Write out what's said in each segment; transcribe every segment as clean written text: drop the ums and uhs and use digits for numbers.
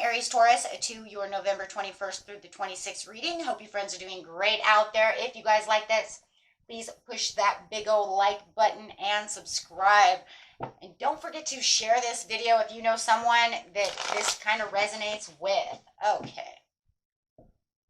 Aries Taurus to your November 21st through the 26th reading. Hope you friends are doing great out there. If you guys like this, please push that big old like button and subscribe. And don't forget to share this video if you know someone that this kind of resonates with. Okay.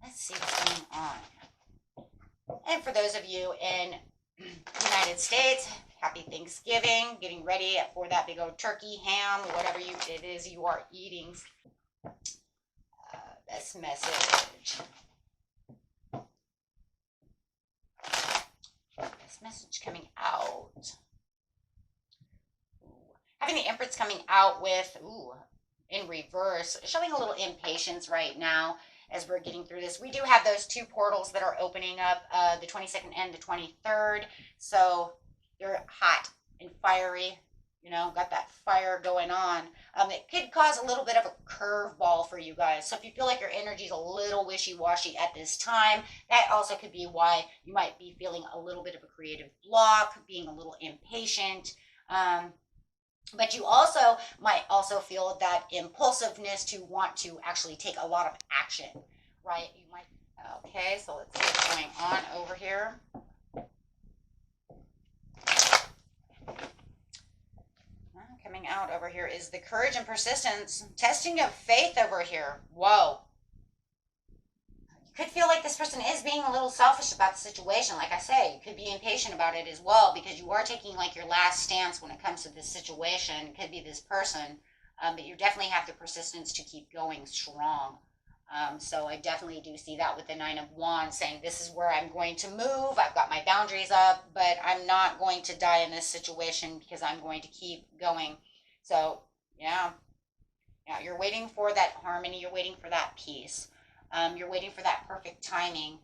Let's see what's going on. And for those of you in the United States, happy Thanksgiving, getting ready for that big old turkey, ham, whatever it is you are eating. This message. This message coming out. Having the Empress coming out with, in reverse, showing a little impatience right now as we're getting through this. We do have those two portals that are opening up, the 22nd and the 23rd. So they're hot and fiery, you know, got that fire going on. It could cause a little bit of a curveball for you guys. So if you feel like your energy is a little wishy-washy at this time, that also could be why you might be feeling a little bit of a creative block, being a little impatient. But you also might also feel that impulsiveness to want to actually take a lot of action, right? You might. Okay, so let's see what's going on over here. Coming out over here is the courage and persistence, testing of faith over here. Whoa. You could feel like this person is being a little selfish about the situation. Like I say, you could be impatient about it as well because you are taking like your last stance when it comes to this situation. It could be this person, but you definitely have the persistence to keep going strong. So I definitely do see that with the Nine of Wands saying this is where I'm going to move. I've got my boundaries up, but I'm not going to die in this situation because I'm going to keep going. So yeah, you're waiting for that harmony. You're waiting for that peace. You're waiting for that perfect timing.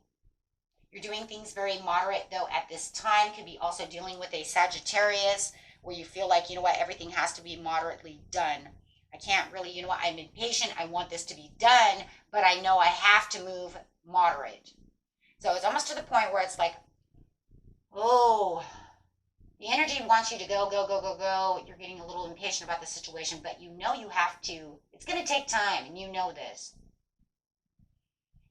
You're doing things very moderate though at this time. Could be also dealing with a Sagittarius where you feel like, you know what, everything has to be moderately done. I can't really, you know what, I'm impatient. I want this to be done, but I know I have to move moderate. So it's almost to the point where it's like, oh, the energy wants you to go, go, go, go, go. You're getting a little impatient about the situation, but you know you have to. It's going to take time, and you know this.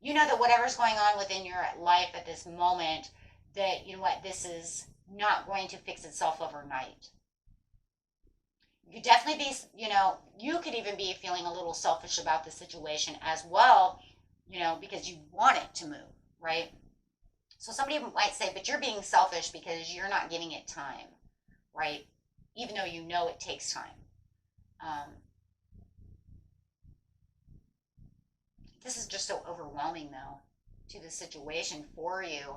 You know that whatever's going on within your life at this moment, that, you know what, this is not going to fix itself overnight. You could definitely be, you know, you could even be feeling a little selfish about the situation as well, you know, because you want it to move, right? So somebody might say, but you're being selfish because you're not giving it time, right? Even though you know it takes time. This is just so overwhelming, though, to the situation for you,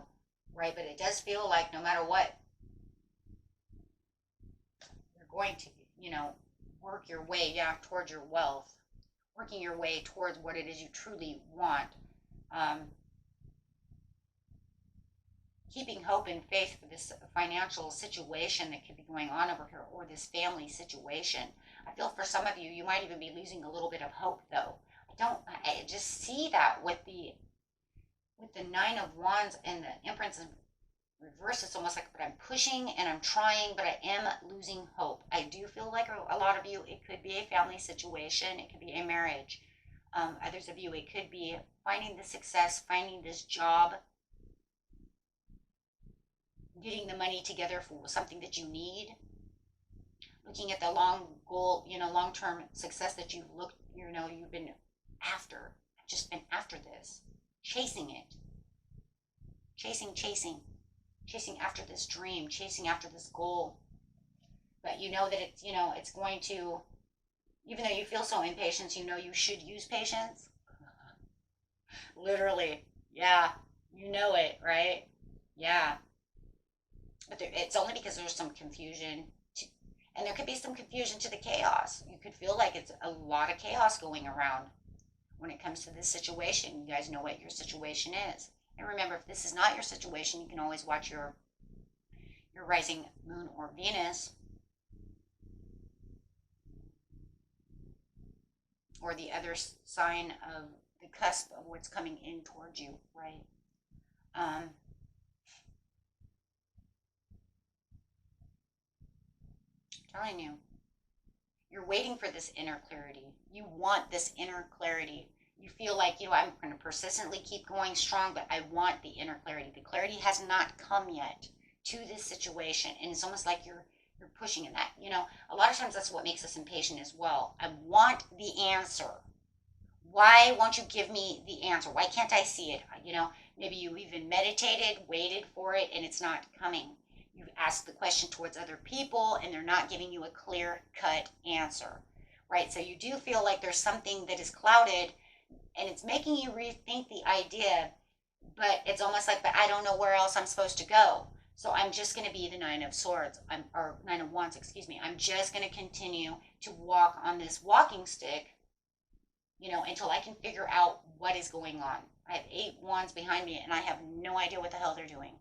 right? But it does feel like no matter what, you're going to, you know, work your way, towards your wealth, working your way towards what it is you truly want. Keeping hope and faith for this financial situation that could be going on over here, or this family situation. I feel for some of you, you might even be losing a little bit of hope, though. I just see that with the Nine of Wands and the Empress in reverse. It's almost like, but I'm pushing and I'm trying, but I am losing hope. I do feel like a lot of you, it could be a family situation. It could be a marriage. Others of you, it could be finding the success, finding this job, getting the money together for something that you need, looking at the long goal, you know, long-term success that you've been after, just been after this, chasing it, chasing after this dream, chasing after this goal. But you know that it's, you know, it's going to, even though you feel so impatient, you know you should use patience. Literally, yeah, you know it, right? Yeah. But it's only because there's some confusion, and there could be some confusion to the chaos. You could feel like it's a lot of chaos going around when it comes to this situation. You guys know what your situation is. And remember, if this is not your situation, you can always watch your rising moon or Venus, or the other sign of the cusp of what's coming in towards you, right? Telling you, You're waiting for this inner clarity. You want this inner clarity. You feel like, I'm going to persistently keep going strong, but I want the inner clarity. The clarity has not come yet to this situation. And it's almost like you're pushing in that. A lot of times that's what makes us impatient as well. I want the answer. Why won't you give me the answer? Why can't I see it? Maybe you even meditated, waited for it, and it's not coming. You've asked the question towards other people, and they're not giving you a clear-cut answer, right? So you do feel like there's something that is clouded, and it's making you rethink the idea, but it's almost like, but I don't know where else I'm supposed to go. So I'm just going to be the Nine of Swords, or Nine of Wands, excuse me. I'm just going to continue to walk on this walking stick, until I can figure out what is going on. I have 8 wands behind me, and I have no idea what the hell they're doing.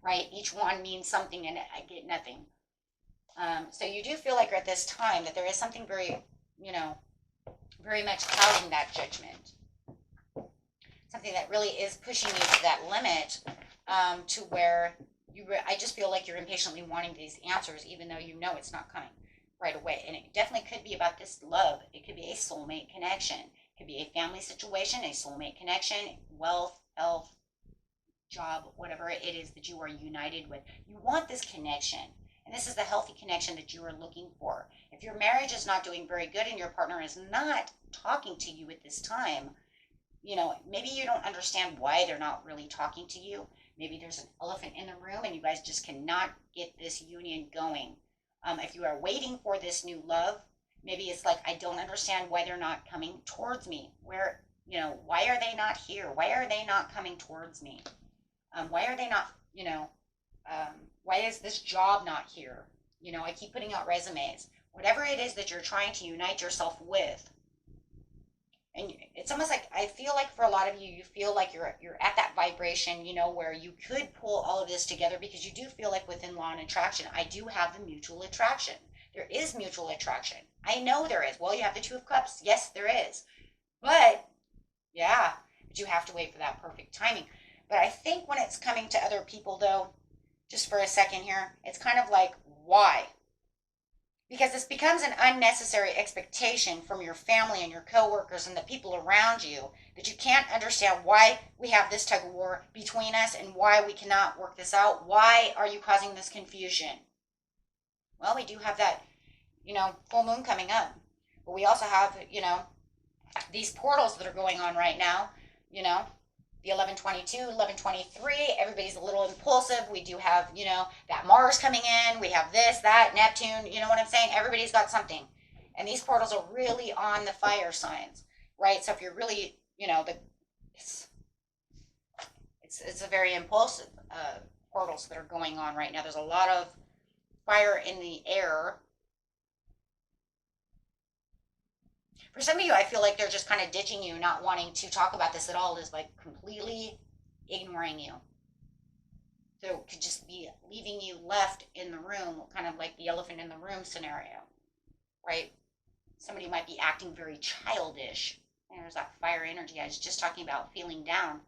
Right? Each wand means something, and I get nothing. So you do feel like at this time that there is something very, very much clouding that judgment. Something that really is pushing you to that limit, to where I just feel like you're impatiently wanting these answers, even though you know it's not coming right away. And it definitely could be about this love. It could be a soulmate connection. It could be a family situation, a soulmate connection, wealth, health, job, whatever it is that you are united with. You want this connection. And this is the healthy connection that you are looking for. If your marriage is not doing very good and your partner is not talking to you at this time, maybe you don't understand why they're not really talking to you. Maybe there's an elephant in the room and you guys just cannot get this union going. If you are waiting for this new love, maybe it's like, I don't understand why they're not coming towards me. Why are they not here? Why are they not coming towards me? Why are they not, why is this job not here? I keep putting out resumes. Whatever it is that you're trying to unite yourself with. And it's almost like, I feel like for a lot of you, you feel like you're at that vibration, where you could pull all of this together, because you do feel like within law and attraction, I do have the mutual attraction. There is mutual attraction. I know there is. Well, you have the Two of Cups. Yes, there is. But you have to wait for that perfect timing. But I think when it's coming to other people, though, just for a second here, it's kind of like, why? Because this becomes an unnecessary expectation from your family and your coworkers and the people around you, that you can't understand why we have this tug of war between us and why we cannot work this out. Why are you causing this confusion? Well, we do have that, full moon coming up. But we also have, these portals that are going on right now, the 1122, 1123, everybody's a little impulsive. We do have, that Mars coming in. We have this, that, Neptune, you know what I'm saying? Everybody's got something. And these portals are really on the fire signs, right? So if you're really, it's a very impulsive portals that are going on right now. There's a lot of fire in the air. For some of you, I feel like they're just kind of ditching you, not wanting to talk about this at all, is like completely ignoring you. So it could just be leaving you left in the room, kind of like the elephant in the room scenario, right? Somebody might be acting very childish. And there's that fire energy I was just talking about, feeling down.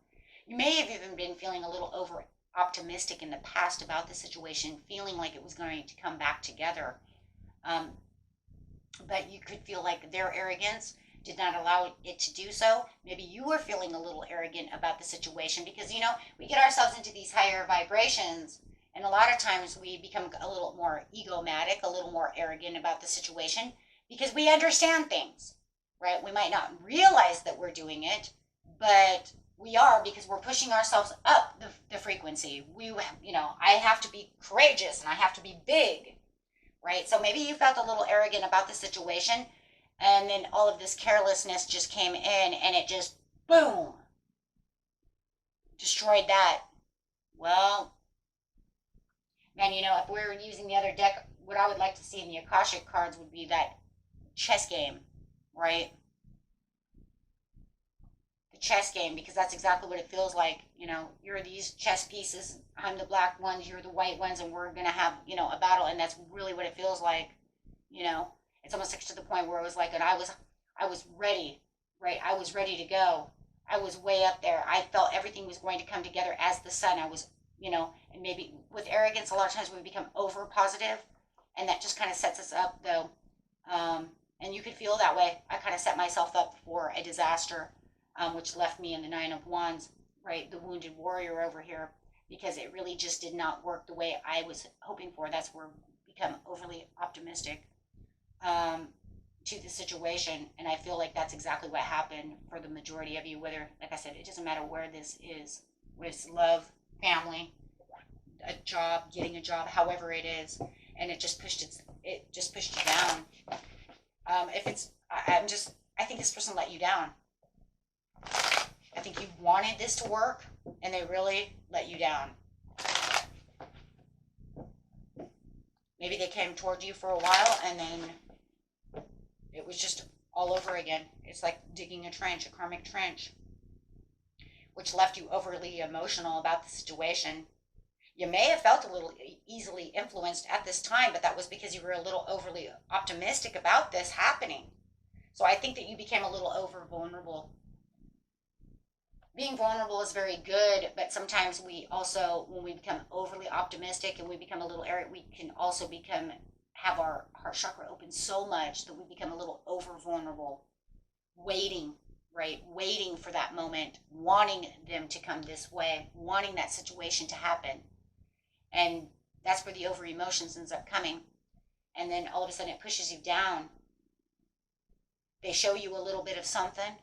You may have even been feeling a little over optimistic in the past about the situation, feeling like it was going to come back together. But you could feel like their arrogance did not allow it to do so. Maybe you were feeling a little arrogant about the situation, because, we get ourselves into these higher vibrations, and a lot of times we become a little more egomatic, a little more arrogant about the situation, because we understand things, right? We might not realize that we're doing it, but we are, because we're pushing ourselves up the frequency. I have to be courageous and I have to be big. Right? So maybe you felt a little arrogant about the situation, and then all of this carelessness just came in, and it just, boom, destroyed that. Well, man, if we were using the other deck, what I would like to see in the Akashic cards would be that chess game, right? The chess game, because that's exactly what it feels like. You're these chess pieces. I'm the black ones, you're the white ones, and we're going to have, a battle. And that's really what it feels like. It's almost like to the point where it was like, and I was ready, right? I was ready to go. I was way up there. I felt everything was going to come together as the sun. I was, and maybe with arrogance, a lot of times we become over positive, and that just kind of sets us up, though, And you could feel that way. I kind of set myself up for a disaster, which left me in the Nine of Wands, right? The wounded warrior over here, because it really just did not work the way I was hoping for. That's where we become overly optimistic to the situation. And I feel like that's exactly what happened for the majority of you, whether, like I said, it doesn't matter where this is, with love, family, a job, getting a job, however it is, and it just pushed you down. If it's, I think this person let you down. I think you wanted this to work, and they really let you down. Maybe they came toward you for a while, and then it was just all over again. It's like digging a trench, a karmic trench, which left you overly emotional about the situation. You may have felt a little easily influenced at this time, but that was because you were a little overly optimistic about this happening. So I think that you became a little over vulnerable. Being vulnerable is very good, but sometimes we also, when we become overly optimistic and we become a little arrogant, we can also have our heart chakra open so much that we become a little over vulnerable, waiting, right? Waiting for that moment, wanting them to come this way, wanting that situation to happen. And that's where the over emotions ends up coming. And then all of a sudden it pushes you down. They show you a little bit of something,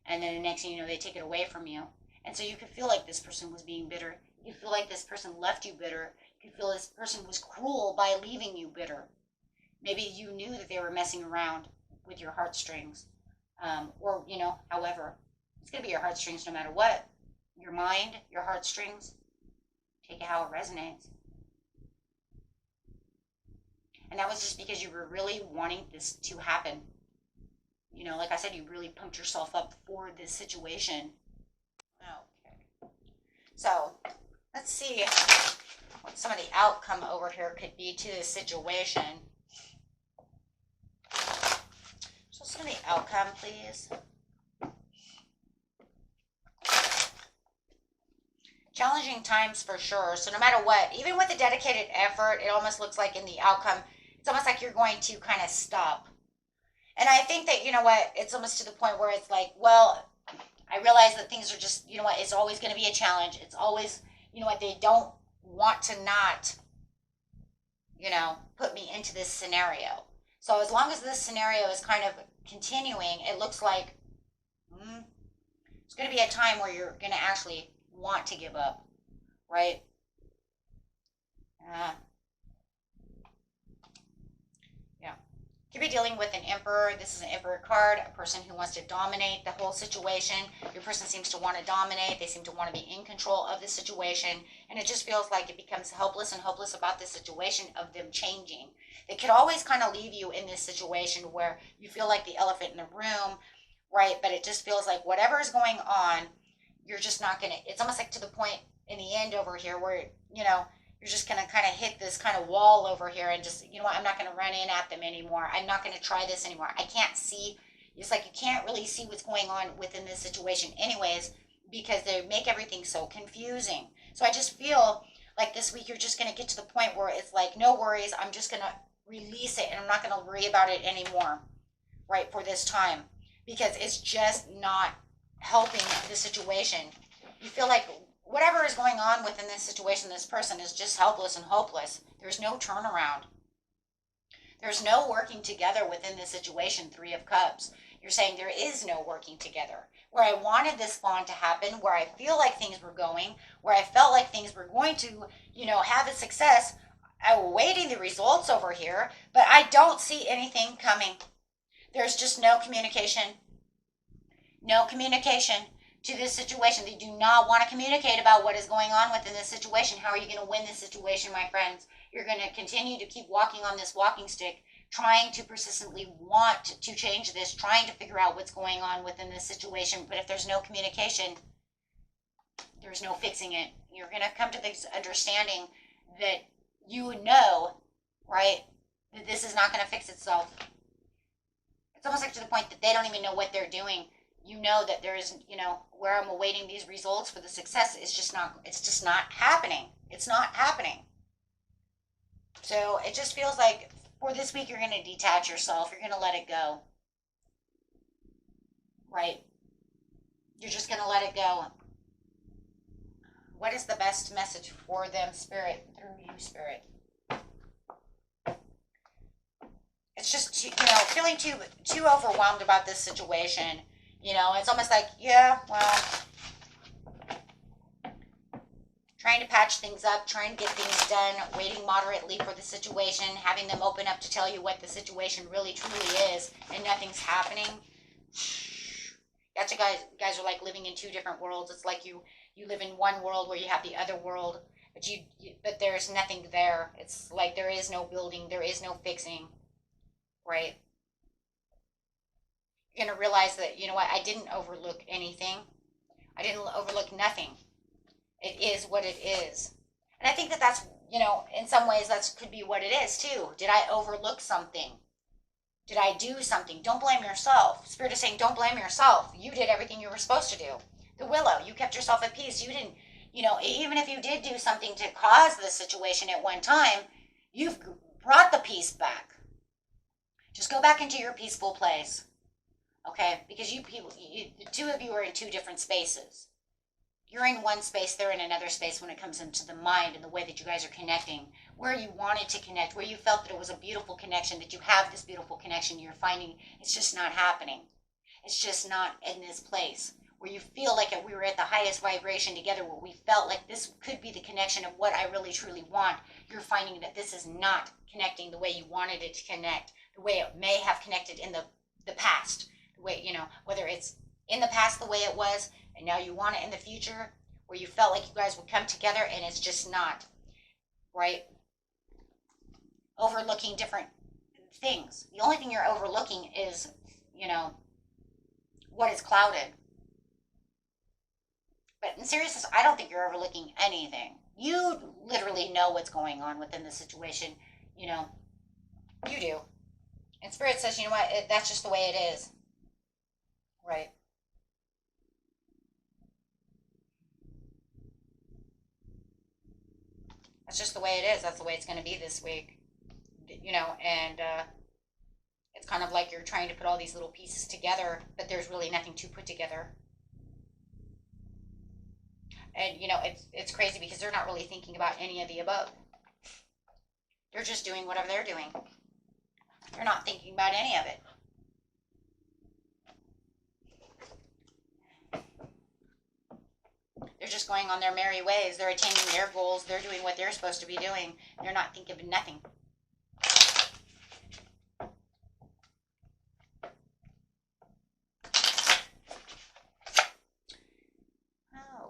and then the next thing you know, they take it away from you. And so you could feel like this person was being bitter. You could feel like this person left you bitter. You could feel this person was cruel by leaving you bitter. Maybe you knew that they were messing around with your heartstrings. Or, however, it's going to be your heartstrings no matter what. Your mind, your heartstrings, take it how it resonates. And that was just because you were really wanting this to happen. Like I said, you really pumped yourself up for this situation. Okay. So, let's see what some of the outcome over here could be to this situation. So, some of the outcome, please. Challenging times for sure. So, no matter what, even with a dedicated effort, it almost looks like in the outcome, it's almost like you're going to kind of stop. And I think that, it's almost to the point where it's like, well, I realize that things are just, it's always going to be a challenge. It's always, they don't want to not, put me into this scenario. So as long as this scenario is kind of continuing, it looks like it's going to be a time where you're going to actually want to give up, right? Could be dealing with an emperor. This is an emperor card, a person who wants to dominate the whole situation. Your person seems to want to dominate. They seem to want to be in control of the situation. And it just feels like it becomes helpless and hopeless about the situation of them changing. They could always kind of leave you in this situation where you feel like the elephant in the room, right? But it just feels like whatever is going on, you're just not going to, it's almost like to the point in the end over here where, you're just going to kind of hit this kind of wall over here and just, I'm not going to run in at them anymore. I'm not going to try this anymore. I can't see. It's like you can't really see what's going on within this situation anyways, because they make everything so confusing. So I just feel like this week you're just going to get to the point where it's like, no worries. I'm just going to release it and I'm not going to worry about it anymore, right, for this time, because it's just not helping the situation. You feel like whatever is going on within this situation, this person is just helpless and hopeless. There's no turnaround. There's no working together within this situation, Three of Cups. You're saying there is no working together. Where I wanted this bond to happen, where I feel like things were going, where I felt like things were going to, have a success, I'm awaiting the results over here, but I don't see anything coming. There's just no communication. No communication to this situation. They do not want to communicate about what is going on within this situation. How are you going to win this situation, my friends? You're going to continue to keep walking on this walking stick, trying to persistently want to change this, trying to figure out what's going on within this situation. But if there's no communication, there's no fixing it. You're going to come to this understanding that you know, right, that this is not going to fix itself. It's almost like to the point that they don't even know what they're doing. That there is, where I'm awaiting these results for the success, it's just not happening. It's not happening. So it just feels like For this week, you're going to detach yourself. You're going to let it go. Right? You're just going to let it go. What is the best message for them, Spirit, through you, Spirit? It's just, feeling too overwhelmed about this situation. It's almost like, yeah, well, trying to patch things up, trying to get things done, waiting moderately for the situation, having them open up to tell you what the situation really truly is, and nothing's happening. That's you guys are like living in two different worlds. It's like you live in one world where you have the other world, but there's nothing there. It's like there is no building, there is no fixing, right? You're going to realize that, you know what, I didn't overlook anything. I didn't overlook nothing. It is what it is. And I think that's, in some ways that could be what it is too. Did I overlook something? Did I do something? Don't blame yourself. Spirit is saying, don't blame yourself. You did everything you were supposed to do. The Willow, you kept yourself at peace. You didn't, even if you did do something to cause the situation at one time, you've brought the peace back. Just go back into your peaceful place. Okay? Because the two of you are in two different spaces. You're in one space, they're in another space when it comes into the mind and the way that you guys are connecting, where you wanted to connect, where you felt that it was a beautiful connection, that you have this beautiful connection, you're finding it's just not happening. It's just not in this place where you feel like we were at the highest vibration together, where we felt like this could be the connection of what I really truly want. You're finding that this is not connecting the way you wanted it to connect, the way it may have connected in the past, the way, whether it's in the past the way it was, and now you want it in the future, where you felt like you guys would come together, and it's just not, right? Overlooking different things. The only thing you're overlooking is, what is clouded. But in seriousness, I don't think you're overlooking anything. You literally know what's going on within the situation. You do. And Spirit says, you know what, that's just the way it is. Right? That's just the way it is. That's the way it's going to be this week. And it's kind of like you're trying to put all these little pieces together, but there's really nothing to put together. And, it's crazy because they're not really thinking about any of the above. They're just doing whatever they're doing. They're not thinking about any of it. They're just going on their merry ways. They're attaining their goals. They're doing what they're supposed to be doing. They're not thinking of nothing.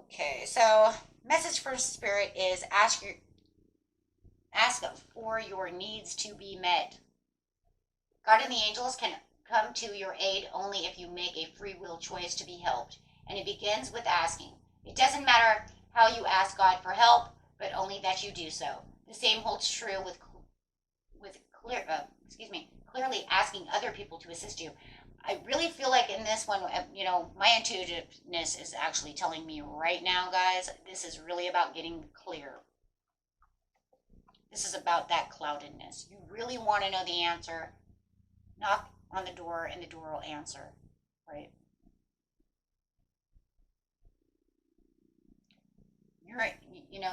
Okay, so message for Spirit is ask for your needs to be met. God and the angels can come to your aid only if you make a free will choice to be helped. And it begins with asking. It doesn't matter how you ask God for help, but only that you do so. The same holds true with clearly asking other people to assist you. I really feel like in this one, my intuitiveness is actually telling me right now, guys, this is really about getting clear. This is about that cloudedness. You really want to know the answer. Knock on the door and the door will answer, right?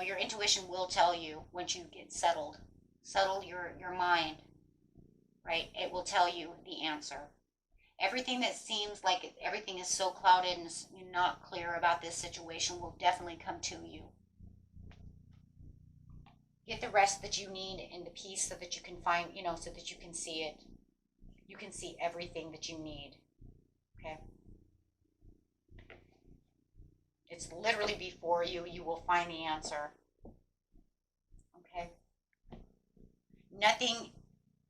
Your intuition will tell you once you get settle your mind, right? It will tell you the answer. Everything that seems like everything is so clouded and you're not clear about this situation will definitely come to you. Get the rest that you need and the peace so that you can find, so that you can see it. You can see everything that you need. Okay? It's literally before you. You will find the answer. Okay? Nothing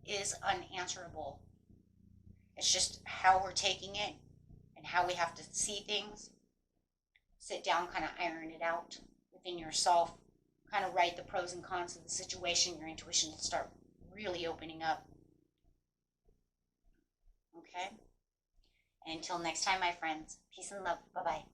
is unanswerable. It's just how we're taking it and how we have to see things. Sit down, kind of iron it out within yourself. Kind of write the pros and cons of the situation. Your intuition will start really opening up. Okay? And until next time, my friends, peace and love. Bye-bye.